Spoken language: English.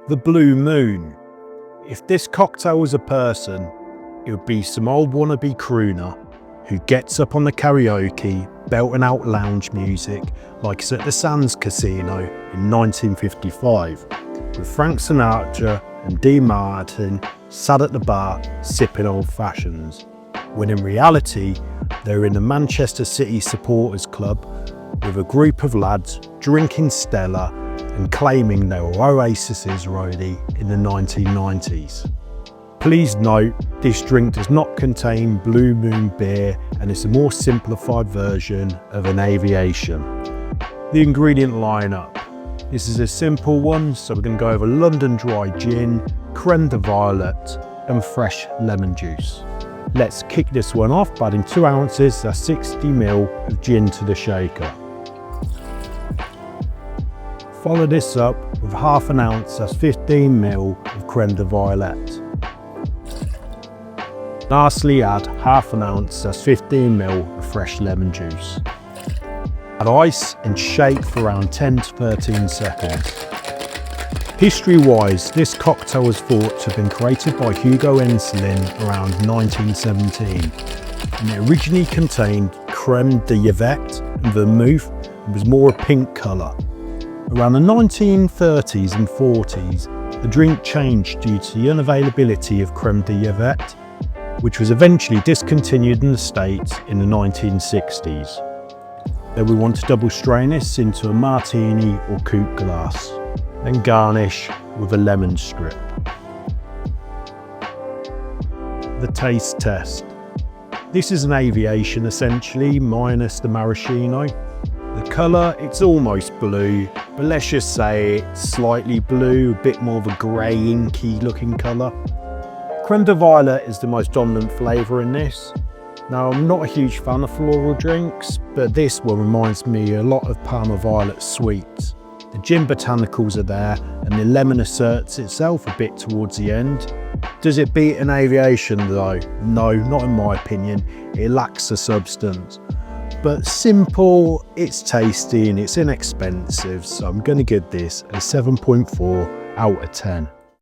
The Blue Moon. If this cocktail was a person, it would be some old wannabe crooner who gets up on the karaoke belting out lounge music like it's at the Sands Casino in 1955, with Frank Sinatra and Dean Martin sat at the bar sipping old fashions, when in reality they're in the Manchester City Supporters Club with a group of lads drinking Stella and claiming they were Oasis's roadie in the 1990s. Please note, this drink does not contain Blue Moon beer and is a more simplified version of an Aviation. The ingredient lineup. This is a simple one, so we're going to go over London Dry Gin, Creme De Violette and fresh lemon juice. Let's kick this one off by adding 2 ounces, that's 60 ml of gin to the shaker. Follow this up with half an ounce, that's 15 ml of Creme De Violette. Lastly, add half an ounce, that's 15 ml of fresh lemon juice. Add ice and shake for around 10 to 13 seconds. History-wise, this cocktail was thought to have been created by Hugo Enslin around 1917, and it originally contained Crème de Violette and vermouth and was more a pink colour. Around the 1930s and 40s, the drink changed due to the unavailability of Crème de Violette, which was eventually discontinued in the States in the 1960s. Then we want to double strain this into a martini or coupe glass, then garnish with a lemon strip. The taste test. This is an Aviation essentially, minus the maraschino. The colour, it's almost blue, but let's just say it's slightly blue, a bit more of a grey inky looking colour. Creme de Violette is the most dominant flavour in this. Now, I'm not a huge fan of floral drinks, but this one reminds me a lot of Parma Violet sweets. The gin botanicals are there, and the lemon asserts itself a bit towards the end. Does it beat an Aviation though? No, not in my opinion. It lacks the substance. But simple, it's tasty and it's inexpensive, so I'm going to give this a 7.4 out of 10.